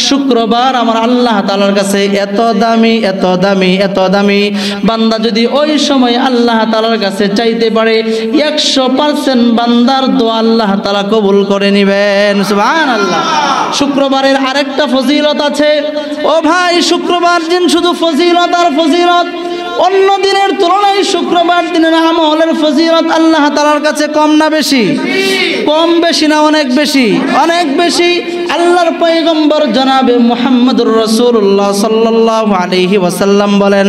শুক্রবার আমার আল্লাহ তাআলার কাছে এত দামি এত দামি এত দামি। বান্দা যদি ওই সময় আল্লাহ তাআলার কাছে চাইতে পারে 100% বান্দার দোয়া আল্লাহ তাআলা কবুল করে নেবেন। সুবহানাল্লাহ। শুক্রবারের আরেকটা ফজিলত আছে। ও ভাই, শুক্রবার দিন শুধু ফজিলত আর ফজিলত। অন্য দিনের তুলনায় শুক্রবার দিনের আমলের ফজিলত আল্লাহ তাআলার কাছে কম না বেশি? কম বেশি না অনেক বেশি? অনেক বেশি। আল্লাহর পয়গম্বর জনাবে মুহাম্মদুর রাসূলুল্লাহ সাল্লাল্লাহু আলাইহি ওয়াসাল্লাম বলেন,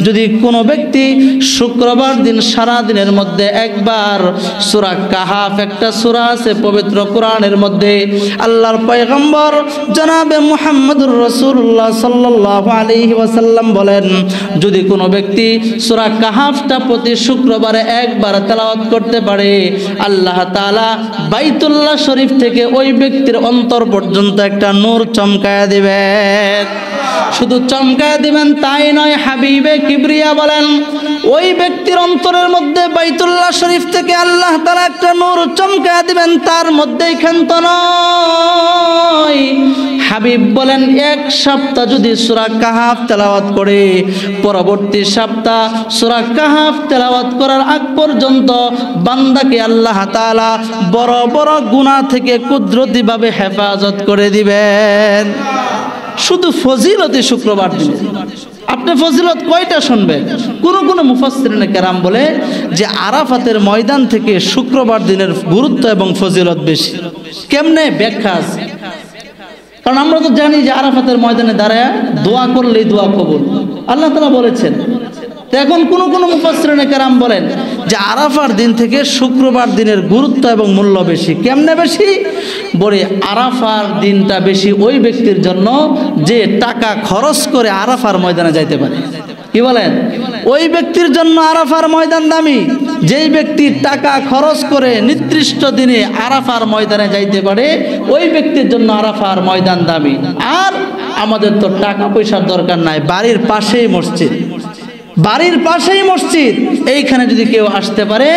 যদি কোনো ব্যক্তি শুক্রবার দিন সারা দিনের মধ্যে একবার সূরা কাহাফ, একটা সূরা আছে পবিত্র কোরআনের মধ্যে, আল্লাহর পয়গম্বর জনাবে মুহাম্মদুর রাসূলুল্লাহ সাল্লাল্লাহু আলাইহি ওয়াসাল্লাম বলেন, যদি কোনো ব্যক্তি সূরা কাহাফটা প্রতি শুক্রবারে একবার তেলাওয়াত করতে পারে, আল্লাহ তাআলা বাইতুল্লাহ শরীফ থেকে ওই ব্যক্তির অন্তর পর্যন্ত একটা নূর চমকায়া দিবেন। শুধু চমকায়া দিবেন তাই নয়, হাবিবে কিবরিয়া বলেন, ওই ব্যক্তির অন্তরের মধ্যে বাইতুল্লাহ শরীফ থেকে আল্লাহ তাআলা একটা নূর চমকায়া দিবেন, তার মধ্যেই ক্ষান্ত নয়। হাবিব বলেন, এক সপ্তাহ যদি সূরা কাহাফ তেলাওয়াত করে, পরবর্তী সপ্তাহ সূরা কাহাফ তেলাওয়াত করার আগ পর্যন্ত বান্দাকে আল্লাহ তাআলা বড় বড় গুনাহ থেকে কুদরতিভাবে হেফাজত করে দিবেন। শুধু ফজিলতে শুক্রবার দিন আপনি ফজিলত কয়টা শুনবেন? কোন মুফাসসিরিনে কেরাম বলে যে আরাফাতের ময়দান থেকে শুক্রবার দিনের গুরুত্ব এবং ফজিলত বেশি। কেমনে? ব্যাখ্যা আছে। কারণ আমরা তো জানি যে আরাফাতের ময়দানে দাঁড়ায় দোয়া করলেই দোয়া কবুল, আল্লাহ তাআলা বলেছেন। তো এখন কোন মুফাসসিরিনে কেরাম বলেন যে আরাফার দিন থেকে শুক্রবার দিনের গুরুত্ব এবং মূল্য বেশি। কেমনে বেশি? বলে আরাফার দিনটা বেশি ওই ব্যক্তির জন্য যে টাকা খরচ করে আরাফার ময়দানে যাইতে পারে। কি বলেন? ওই ব্যক্তির জন্য আরাফার ময়দান দামি, যেই ব্যক্তি টাকা খরচ করে নির্দিষ্ট দিনে আরাফার ময়দানে যাইতে পারে, ওই ব্যক্তির জন্য আরাফার ময়দান দামি। আর আমাদের তো টাকা পয়সার দরকার নাই, বাড়ির পাশেই মসজিদ, বাড়ির পাশেই মসজিদ, এইখানে যদি কেউ আসতে পারে,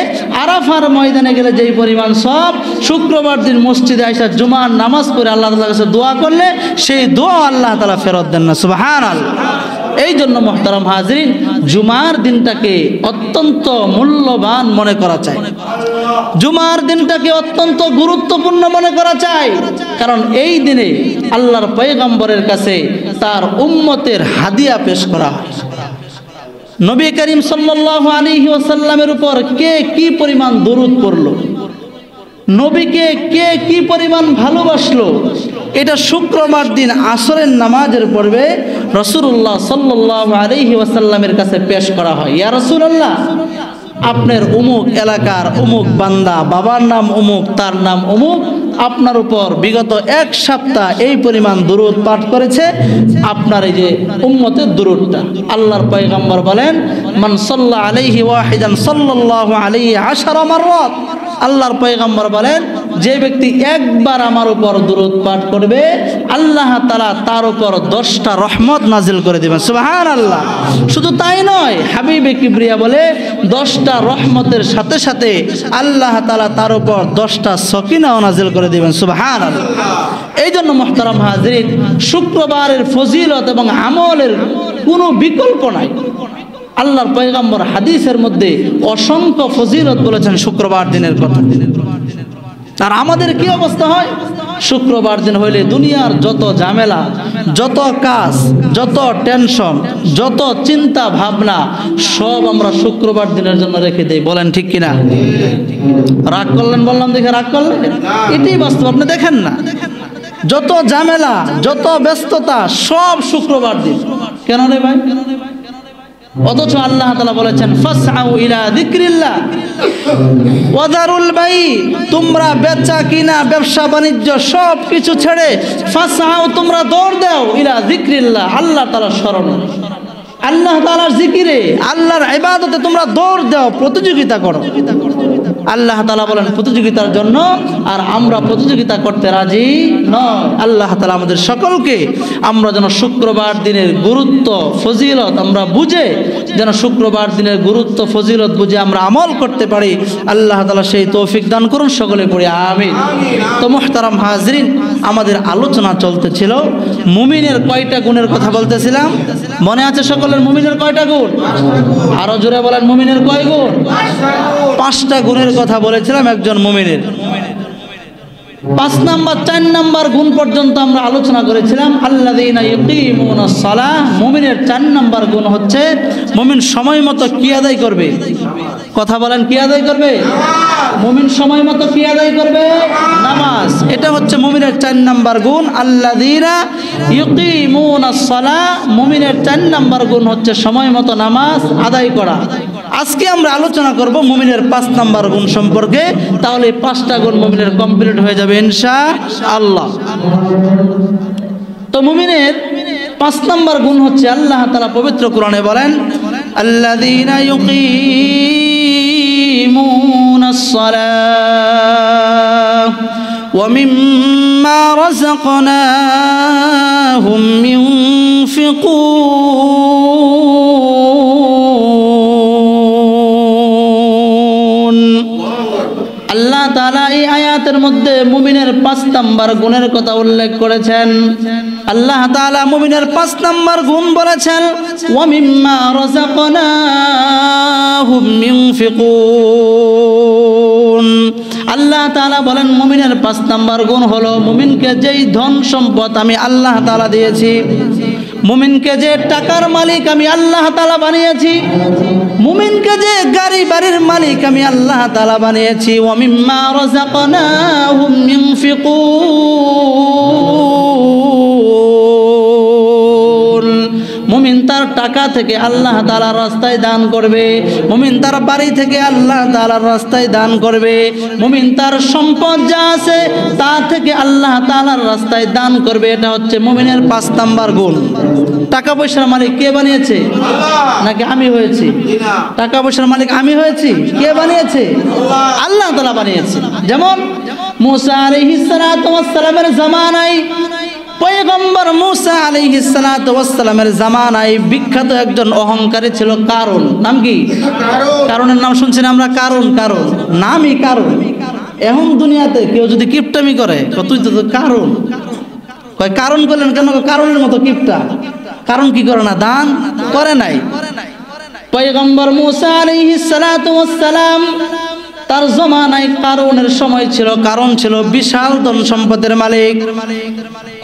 আরাফার ময়দানে গেলে যেই পরিমাণ সব, শুক্রবার দিন মসজিদে আইসা জুমার নামাজ পড়ে আল্লাহ তাআলার কাছে দোয়া করলে সেই দোয়া আল্লাহ তাআলা ফেরত দেন না। সুবহানাল্লাহ। এই জন্য মুহতারাম হাজরিন, জুমার দিনটাকে অত্যন্ত মূল্যবান মনে করা চাই, জুমার দিনটাকে অত্যন্ত গুরুত্বপূর্ণ মনে করা চাই। কারণ এই দিনে আল্লাহর পয়গম্বরের কাছে তার উম্মতের হাদিয়া পেশ করা হয়। নবী করিম সাল্লাল্লাহু আলাইহি ওয়াসাল্লামের উপর কে কি পরিমাণ দরুদ পড়লো, নবীকে কে কি পরিমাণ ভালোবাসলো, এটা শুক্রবার দিন আসরের নামাজের পূর্বে রাসূলুল্লাহ সাল্লাল্লাহু আলাইহি ওয়াসাল্লামের কাছে পেশ করা হয়। ইয়া রাসূলুল্লাহ, আপনার অমুক এলাকার অমুক বান্দা, বাবার নাম অমুক, তার নাম অমুক, আপনার উপর বিগত এক সপ্তাহ এই পরিমাণ দুরূদ পাঠ করেছে, আপনার এই যে উম্মতের দুরূদটা। আল্লাহর পয়গম্বর বলেন, মান সাল্লা আলাইহি ওয়াহিদান সাল্লাল্লাহু আলাইহি 10 মাররাত। আল্লাহর পয়গম্বর বলেন, যে ব্যক্তি একবার আমার উপর দুরূদ পাঠ করবে, আল্লাহ তাআলা তার উপর 10টা রহমত নাজিল করে দিবেন। সুবহানাল্লাহ। শুধু তাই নয়, হাবিবে কিবরিয়া বলে 10টা রহমতের সাথে সাথে আল্লাহ তাআলা তার উপর 10টা সকিনাও নাজিল করে দিবেন। সুবহানাল্লাহ। এই জন্য মুহতারাম হাজরিন, শুক্রবারের ফজিলত এবং আমলের কোনো বিকল্প নাই। আল্লাহর পয়গম্বর হাদিসের মধ্যে অসংখ্য ফজিলত বলেছেন শুক্রবার দিনের কথা। আর আমাদের কি অবস্থা হয়? শুক্রবার দিন হইলে দুনিয়ার যত ঝামেলা, যত কাজ, যত টেনশন, যত চিন্তা ভাবনা সব আমরা শুক্রবার দিনের জন্য রেখে দেই। বলেন ঠিক কিনা? রাগ করলেন বললাম দেখে, রাগ করলেন? এটাই বাস্তব। আপনি দেখেন না, যত ঝামেলা, যত ব্যস্ততা সব শুক্রবার দিন। কেন রে ভাই? অথচ আল্লাহ তাআলা বলেছেন, ফাসআউ ইলা যিকরিল্লাহ ওয়া যারুল বাই, তোমরা বেচা কিনা, ব্যবসা বাণিজ্য সব কিছু ছেড়ে ফাসআউ, তোমরা দৌড় দাও, ইলা যিকরিল্লাহ, আল্লাহ তাআলার স্মরণে, আল্লাহ তাআলার জিকিরে, আল্লাহর ইবাদতে তোমরা দৌড় দাও, প্রতিযোগিতা করো। আল্লাহ তাআলা বলেন প্রতিযোগিতার জন্য, আর আমরা প্রতিযোগিতা করতে রাজি নয়। আল্লাহ তাআলা আমাদের সকলকে, আমরা যেন শুক্রবার দিনের গুরুত্ব ফজিলত আমরা বুঝে যেন শুক্রবার দিনের গুরুত্ব ফজিলত বুঝে আমরা আমল করতে পারি। আল্লাহ তাআলা সেই তৌফিক দান করুন, সকলে পড়ি আমিন। তো মুহতারাম হাজরিন, আমাদের আলোচনা চলতেছিল মুমিনের কয়টা গুণের কথা বলতেছিলাম, মনে আছে সকলের? মুমিনের কয়টা গুণ? আরো জোরে বলেন, মুমিনের কয় গুণ? 5টা গুণের কথা বলেছিলাম একজন মুমিনের। 5 নাম্বার 4 নাম্বার গুণ পর্যন্ত আমরা আলোচনা করেছিলাম। আল্লাযীনা ইয়ুকিমুনাস সালাহ, মুমিনের 4 নাম্বার গুণ হচ্ছে মুমিন সময় মতো কি আদায় করবে? কথা বলেন, কি আদায় করবে? মুমিন সময় মতো কি আদায় করবে? নামাজ। এটা হচ্ছে মুমিনের 4 নাম্বার গুণ। আল্লাযীনা ইয়ুকিমুনাস সালাহ, মুমিনের 4 নাম্বার গুণ হচ্ছে সময় মতো নামাজ আদায় করা। আজকে আমরা আলোচনা করব মুমিনের 5 নাম্বার গুণ সম্পর্কে। তাহলে 5টা গুণ মুমিনের কমপ্লিট হয়ে যাবে ইনশাআল্লাহ। তো মুমিনের 5 নাম্বার গুণ হচ্ছে, আল্লাহ তাআলা পবিত্র কোরআনে বলেন, আল্লাযীনা ইয়ুকিমুনাস সালাহ ওয়া মিম্মা রাযাকনাহুম ইউনফিকুন। আল্লাহ তাআলা এই আয়াতের মধ্যে মুমিনের 5 নাম্বার গুণের কথা উল্লেখ করেছেন। আল্লাহ তাআলা মুমিনের 5 নাম্বার গুণ বলেছেন, ওয়া মিম্মা রাযাকনাহুম ইউনফিকুন। আল্লাহ তাআলা বলেন মুমিনের 5 নাম্বার গুণ হলো, মুমিনকে যেই ধন সম্পদ আমি আল্লাহ তাআলা দিয়েছি, মুমিনকে যে টাকার মালিক আমি আল্লাহ তাআলা বানিয়েছি, মুমিনকে যে গাড়ি বাড়ির মালিক আমি আল্লাহ তাআলা বানিয়েছি, ওয়া মিম্মা রাযাকনাহুম ইউনফিকুন। মুমিন তার টাকা থেকে আল্লাহ তাআলার রাস্তায় দান করবে, মুমিন তার বাড়ি থেকে আল্লাহ তাআলার রাস্তায় দান করবে, মুমিন তার সম্পদ যা আছে তা থেকে আল্লাহ তাআলার রাস্তায় দান করবে। এটা হচ্ছে মুমিনের 5 নাম্বার গুণ। টাকা পয়সার মালিক কে বানিয়েছে? নাকি আমি হয়েছি? টাকা পয়সার মালিক আমি হয়েছি? কে বানিয়েছে? আল্লাহ তাআলা বানিয়েছে। যেমন মুসা আলাইহিস সালাতু ওয়াস সালামের জামানায়, পয়গম্বর মুসা আলাইহিস সালাতু ওয়াস সালামের জামানায় বিখ্যাত একজন অহংকারী ছিল কারুন। নাম কি? কারুনের নাম শুনছেন আমরা? কারুন, কারুন নামই কারুন। এখন দুনিয়াতে কেউ যদি কিপটামি করে, তুই তো কারুন, কয় কারণ করলেন কেন? কারণের মতো কিপটা। কারণ কি করে না? দান করে নাই। পয়গম্বর মুসা আলাইহিস সালাতু ওয়াস সালাম তার জমানায় কারুনের সময় ছিল, কারণ ছিল বিশাল ধন সম্পদের মালিক।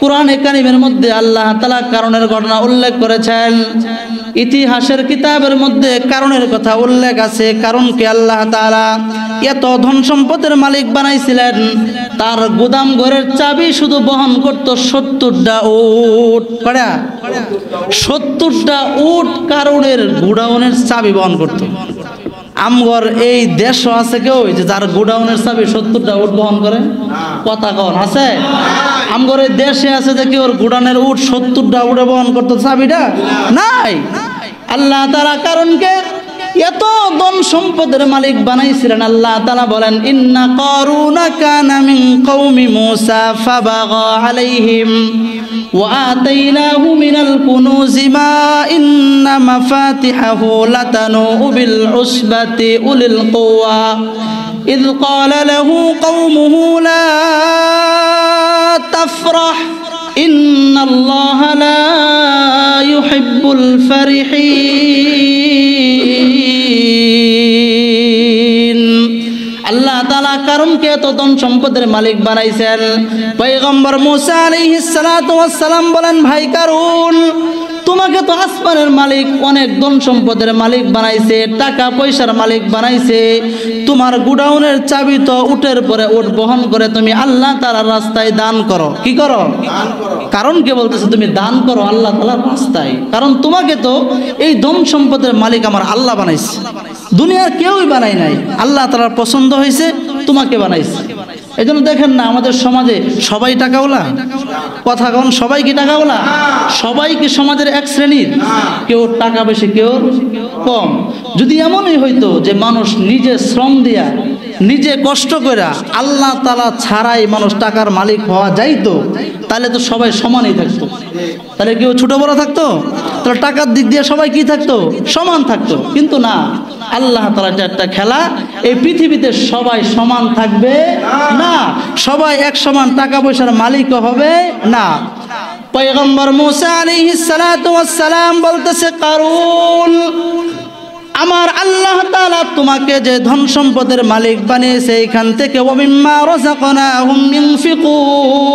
কুরআনে কারীমের মধ্যে আল্লাহ তাআলা কারণের ঘটনা উল্লেখ করেছেন। ইতিহাসের কিতাবের মধ্যে কারণের কথা উল্লেখ আছে। কারণকে আল্লাহ তাআলা এত ধন সম্পদের মালিক বানাইছিলেন, তার গোদাম ঘরের চাবি শুধু বহন করত 70টা উট। কয়টা? 70টা উট কারণের গোডাউনের চাবি বহন করত। আমগর এই দেশও আছে কেউ যে যার গোডাউনের চাবি 70টা উট বহন করে? কথা কন আছে? আমগর এই দেশে আছে যে কেউ গোডাউনের উট 70টা উটে বহন করতো চাবিটা? নাই। আল্লাহ তাআলা কারণকে এত ধন সম্পদের মালিক বানাইছিলেন। আল্লাহ তাআলা বলেন, ইন্না কারুনা কানা মিন কওমি মূসা ফাবাগা আলাইহিম ওয়া আতাইনাহু মিনাল কুনুজি মা ইন্না মাফাতিহাহু লাতানু বিল উসবাতি উলিল কুওয়া ইয ক্বালা লাহু কওমুহু লা তাফরাহ ইন্নাল্লাহা লা ইউহিব্বুল ফারিহিন। আল্লাহ তাআলা কারণকে এত ধন সম্পদের মালিক বানাইছেন। পয়গম্বর মুসা আলাইহিস সালাতু ওয়াস সালাম বলেন, ভাই কারুন, তোমাকে তো আসমানের মালিক অনেক ধন সম্পদের মালিক বানাইছে, টাকা পয়সার মালিক বানাইছে, তোমার গোডাউনের চাবি তো উটের পরে উট বহন করে তুমি আল্লাহ তাআলার রাস্তায় দান করো। কি করো? কারণ কে বলতেছে তুমি দান করো আল্লাহ তাআলার রাস্তায়। কারণ তোমাকে তো এই ধন সম্পদের মালিক আমার আল্লাহ বানাইছে, দুনিয়ার কেউই বানাই নাই। আল্লাহ তাআলার পছন্দ হয়েছে, তোমাকে বানাইছে। এই জন্য দেখেন না আমাদের সমাজে সবাই টাকাওয়ালা? কথা কন, সবাই কি টাকাওয়ালা? সবাই কি সমাজের এক শ্রেণীর? কেউ টাকা বেশি, কেউ কম। যদি এমনই হইতো যে মানুষ নিজে শ্রম দিয়া নিজে কষ্ট করে আল্লাহ তাআলা ছাড়াই মানুষ টাকার মালিক হওয়া যাইতো, তাহলে তো সবাই সমানই থাকতো। তাহলে কেউ ছোট বড় থাকতো? তাহলে টাকার দিক দিয়ে সবাই কি থাকতো? সমান থাকতো। কিন্তু না, আল্লাহ তাআলা একটা খেলা, এই পৃথিবীতে সবাই সমান থাকবে না, সবাই এক সমান টাকা পয়সার মালিকও হবে না। পয়গম্বর মুসা আলাইহিস সালাতু ওয়াস সালাম বলতেছে, কারুন, আমার আল্লাহ তাআলা তোমাকে যে ধন সম্পদের মালিক বানিয়েছে, এখান থেকে ওয়ামিম্মা রাযাকনাহুম ইউনফিকুন,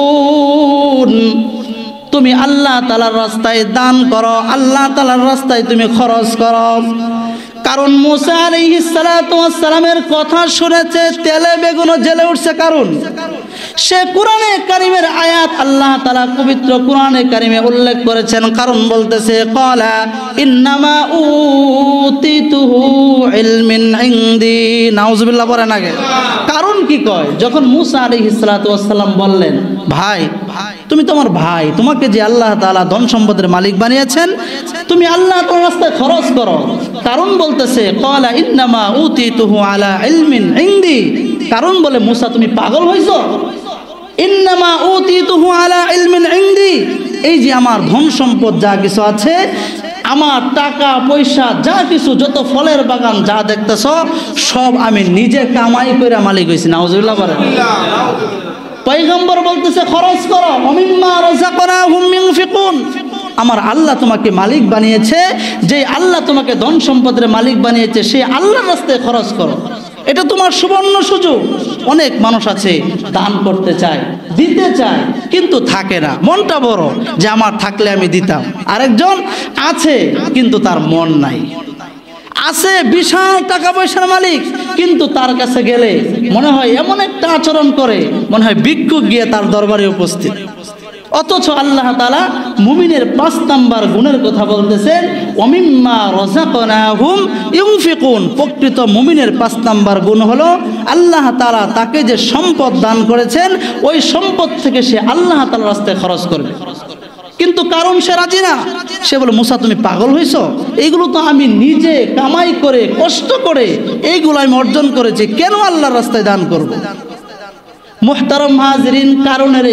তুমি আল্লাহ তাআলার রাস্তায় দান করো, আল্লাহ তাআলার রাস্তায় তুমি খরচ করো। কারণ মুসা আলাইহিস সালাতু ওয়াস সালামের কথা শুনেছে, তেলে বেগুনও জ্বলে উঠছে। কারণ সে কোরআনে কারিমের আয়াত আল্লাহ তাআলা পবিত্র কোরআনে কারিমে উল্লেখ করেছেন। কারণ বলতেছে, ক্বালা ইন্নামা উতিতুহু ইলমিন ইনদি। নাউজুবিল্লাহ পড়েন আগে। কারণ কি কয়? যখন মুসা আলাইহিস সালাতু ওয়াস সালাম বললেন, ভাই তুমি তোমার ভাই, তোমাকে যে আল্লাহ তাআলা ধন সম্পদের মালিক বানিয়েছেন, তুমি আল্লাহ তাআলার রাস্তায় খরচ করো। কারণ বলতেছে, ক্বালা ইন্নামা উতিতুহু আলা ইলমিন ইনদি। কারণ বলে, মুসা তুমি পাগল হইছো? ইন্নামা উতিতুহু আলা ইলমিন ইনদি, এই যে আমার ধন সম্পদ যা কিছু আছে, আমার টাকা পয়সা যা কিছু, যত ফলের বাগান যা দেখতেছ, সব আমি নিজে কামাই করে মালিক হইছি। নাউজুবিল্লাহ বলেন। পয়গম্বর বলতেছে, খরচ করো। ওমিম্মা রাযাকনাহুম ইউনফিকুন, আমার আল্লাহ তোমাকে মালিক বানিয়েছে, যে আল্লাহ তোমাকে ধন সম্পদের মালিক বানিয়েছে, সেই আল্লাহর রাস্তায় খরচ করো। এটা তোমার সুবর্ণ সুযোগ। অনেক মানুষ আছে দান করতে চায়, দিতে চায়, কিন্তু থাকে না, মনটা বড় যে আমার থাকলে আমি দিতাম। আরেকজন আছে কিন্তু তার মন নাই, আছে বিশাল টাকা পয়সার মালিক, কিন্তু তার কাছে গেলে মনে হয় এমন একটা আচরণ করে, মনে হয় ভিক্ষুক গিয়ে তার দরবারে উপস্থিত। অথচ আল্লাহ তাআলা মুমিনের 5 নাম্বার গুণের কথা বলতেছেন, ওয়ামিম্মা রাযাকনাহুম ইউনফিকুন। প্রকৃত মুমিনের 5 নাম্বার গুণ হলো, আল্লাহ তাআলা তাকে যে সম্পদ দান করেছেন, ওই সম্পদ থেকে সে আল্লাহ তাআলার রাস্তায় খরচ করবে। কিন্তু কারণ সে রাজি না। সে বলে, মুসা তুমি পাগল হইছো? এইগুলো তো আমি নিজে কামাই করে কষ্ট করে এইগুলো আমি অর্জন করেছি, কেন আল্লাহর রাস্তায় দান করব? মুহতারাম হাজরিন, কারণের